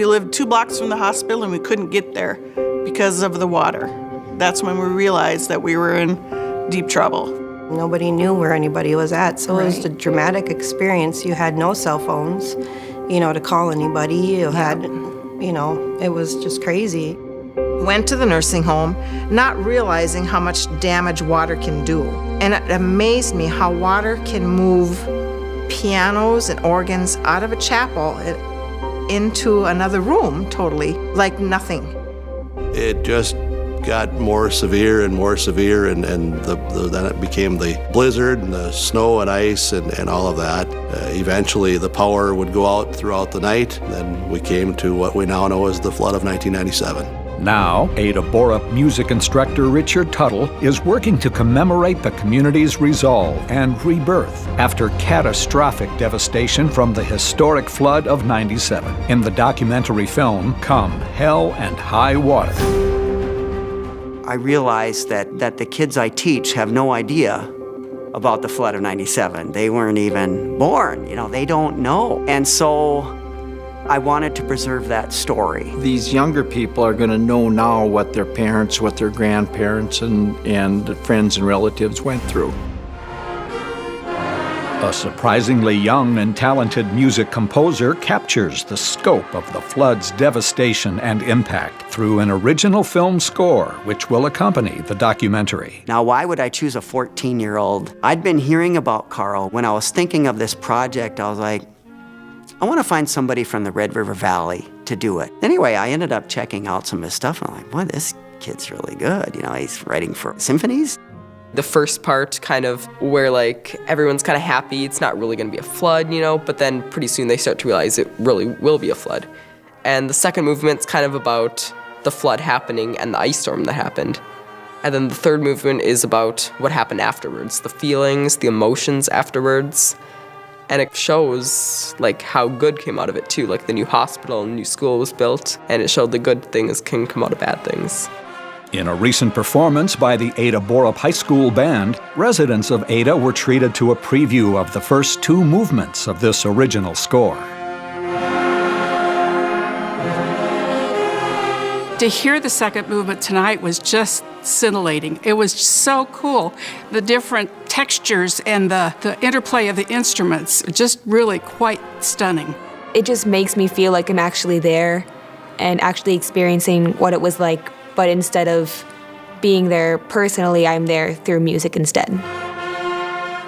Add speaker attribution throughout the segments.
Speaker 1: We lived 2 blocks from the hospital and we couldn't get there because of the water. That's when we realized that we were in deep trouble.
Speaker 2: Nobody knew where anybody was at, so It was a dramatic experience. You had no cell phones, to call anybody. You had, it was just crazy.
Speaker 3: Went to the nursing home, not realizing how much damage water can do. And it amazed me how water can move pianos and organs out of a chapel into another room totally, like nothing.
Speaker 4: It just got more severe and more severe, and then it became the blizzard and the snow and ice and all of that. Eventually the power would go out throughout the night, and then we came to what we now know as the flood of 1997.
Speaker 5: Now, Ada Borup music instructor Richard Tuttle is working to commemorate the community's resolve and rebirth after catastrophic devastation from the historic flood of '97 in the documentary film Come Hell and High Water.
Speaker 6: I realized that the kids I teach have no idea about the flood of '97. They weren't even born, they don't know. And so I wanted to preserve that story.
Speaker 7: These younger people are going to know now what their parents, what their grandparents, and friends and relatives went through.
Speaker 5: A surprisingly young and talented music composer captures the scope of the flood's devastation and impact through an original film score, which will accompany the documentary.
Speaker 6: Now, why would I choose a 14-year-old? I'd been hearing about Carl. When I was thinking of this project, I was like, I want to find somebody from the Red River Valley to do it. Anyway, I ended up checking out some of his stuff. I'm like, boy, this kid's really good. He's writing for symphonies.
Speaker 8: The first part kind of where everyone's kind of happy, it's not really going to be a flood, but then pretty soon they start to realize it really will be a flood. And the second movement's kind of about the flood happening and the ice storm that happened. And then the third movement is about what happened afterwards, the feelings, the emotions afterwards. And it shows how good came out of it too, the new hospital and new school was built, and it showed the good things can come out of bad things.
Speaker 5: In a recent performance by the Ada Borup High School Band, residents of Ada were treated to a preview of the first 2 movements of this original score.
Speaker 9: To hear the second movement tonight was just scintillating. It was so cool. The different textures and the interplay of the instruments, just really quite stunning.
Speaker 10: It just makes me feel like I'm actually there and actually experiencing what it was like, but instead of being there personally, I'm there through music instead.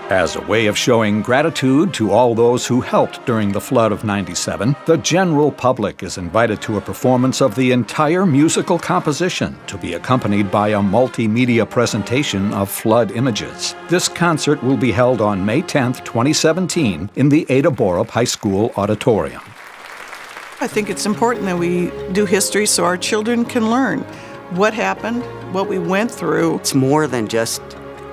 Speaker 5: As a way of showing gratitude to all those who helped during the flood of '97, the general public is invited to a performance of the entire musical composition to be accompanied by a multimedia presentation of flood images. This concert will be held on May 10th, 2017 in the Ada Borup High School Auditorium.
Speaker 1: I think it's important that we do history so our children can learn what happened, what we went through.
Speaker 6: It's more than just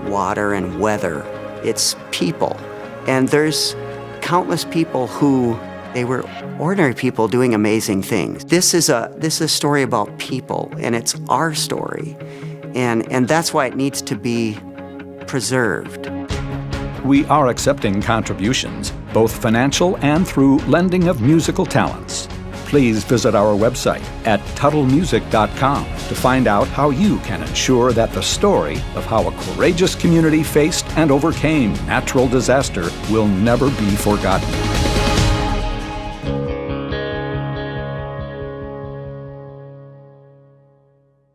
Speaker 6: water and weather. It's people. And there's countless people they were ordinary people doing amazing things. This is a story about people, and it's our story. And that's why it needs to be preserved.
Speaker 5: We are accepting contributions, both financial and through lending of musical talents. Please visit our website at tuttlemusic.com to find out how you can ensure that the story of how a courageous community faced and overcame natural disaster will never be forgotten.